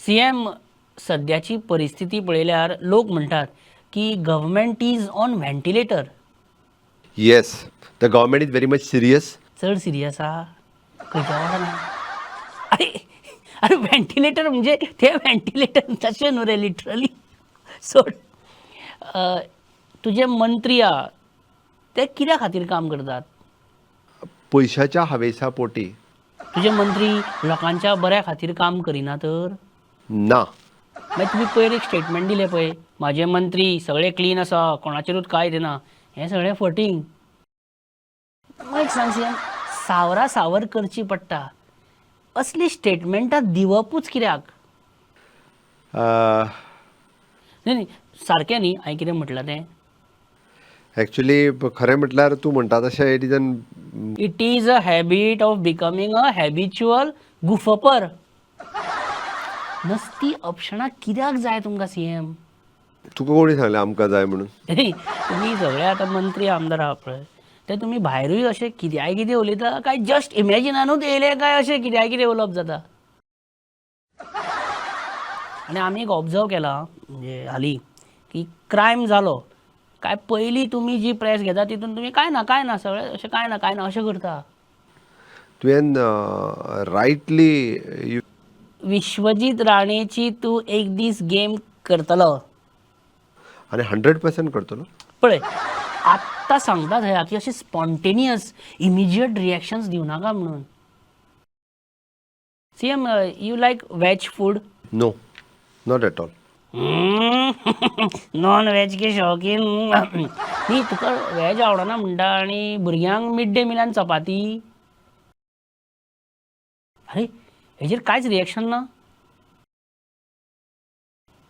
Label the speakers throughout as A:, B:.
A: CM सध्याची परिस्थिती पळयल्यार लोक म्हणटात की government is on ventilator.
B: Yes, the government is very much serious.
A: चड सिरियस आहा खंयच्या वाटाना. अरे अरे व्हेंटिलेटर म्हणजे ते व्हेंटिलेटर तशें न्हू रे लिटरली. सोड. तुजे मंत्री आहा ते कित्या खातीर काम करतात?
B: पैशाच्या हावेसा पोटी.
A: तुजे मंत्री लोकांच्या बऱ्या खातीर काम करिना तर?
B: ना.
A: मागीर तुमी पयर एक स्टेटमेंट दिलें पळय, म्हाजे मंत्री सगळे क्लीन आसा, कोणाचेरूच कांय दिना, हें सगळें फटींग. मागीर सांग सीएम, सावरा सावर करची पडटा असली स्टेटमेंटां दिवपूच कित्याक? न्ही न्ही सारकें न्ही हांवें कितें म्हटलां तें?
B: ॲक्च्युली खरें म्हटल्यार तूं म्हणटा तशें it is an
A: it is a habit of becoming a habitual गुफपर. नसती ऑप्शनां कित्याक जाय तुमकां सीएम?
B: तुका कोणी सांगलें आमकां जाय म्हणून?
A: तुमी सगळे आतां मंत्री आमदार आहा पळय ते तुमी भायरूय अशें कित्याय कितें उलयता काय जस्ट इमॅजिनानूच येयले काय अशें कित्याय कितें उलोवप जाता? आनी आमी एक ऑब्जर्व केलां म्हणजे हालीं की क्रायम जालो काय पयलीं तुमी जी प्रेस घेता तितून तुमी काय ना सगळें अशें काय ना अशें करता.
B: तुवें रायटली
A: विश्वजीत राणेची तूं एक दीस गेम करतलो
B: आनी 100% करतलो.
A: पळय आत्तां सांगता थंय की अशें स्पॉन्टेनियस इमिजिएट रिएक्शन्स दिवनाका म्हणून. CM you like veg food?
B: No, not at all.
A: Non veg के शौकीन न्ही. तुका वॅज आवडना म्हणटा आनी भुरग्यांक मिड डे मिलान चपाती. अरे हेजेर कांयच रिएक्शन ना.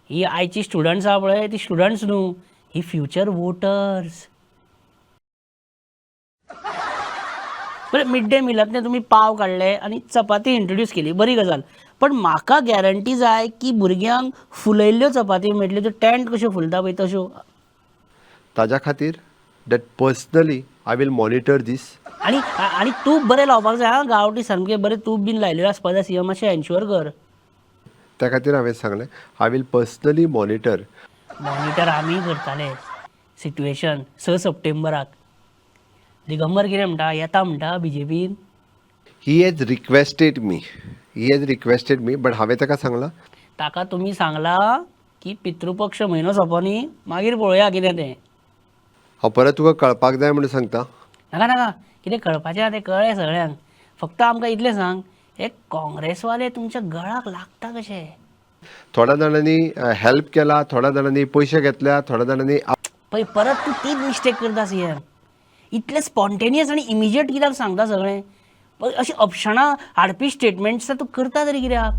A: ही आयची स्टुडंट्स आहा पळय ती स्टुडंट्स न्हू, ही फ्युचर वोटर्स. बरें मिड डे मिलांतले तुमी पाव काडले आनी चपाती इंट्रोड्यूस केली बरी गजाल, पण म्हाका गॅरंटी जाय की भुरग्यांक फुलयल्ल्यो चपाती मेळटल्यो, त्यो टेंट कश्यो फुलता पळय तश्यो.
B: ताज्या खातीर that personally I will monitor this.
A: आनी आनी तूप बरें लावपाक जाय हां, गांवठी सामकें बरें तूप बीन लायलेलें आसपाक जाय सीएम, मातशें एन्श्योर कर.
B: त्या खातीर हांवें सांगलें I will personally monitor.
A: Monitor आमी करताले सिट्युएशन 6 सप्टेंबराक. दिगंबर कितें म्हणटा, येता म्हणटा बीजेपीन.
B: He has requested me but हांवें ताका सांगलां
A: ताका तुमी सांगला की पितृपक्ष म्हयनो सोंपोनी मागीर पळोवया कितें तें.
B: हांव परत तुका कळपाक जाय म्हणून सांगता.
A: नाका कितें कळपाचें आहा तें कळ्ळें सगळ्यांक. फक्त आमकां इतलें सांग, हे काँग्रेसवाले तुमच्या गळाक लागता कशे?
B: थोड्या जाणांनी हेल्प केला, थोड्या जाणांनी पयशे घेतल्या, थोड्या जाणांनी
A: पळय परत तूं तीच मिस्टेक करता सीएम. इतलें स्पॉन्टेनियस आनी इमिजिएट कित्याक सांगता सगळें? अशीं ऑप्शनां हाडपी स्टेटमेंट्स तूं करता तरी कित्याक?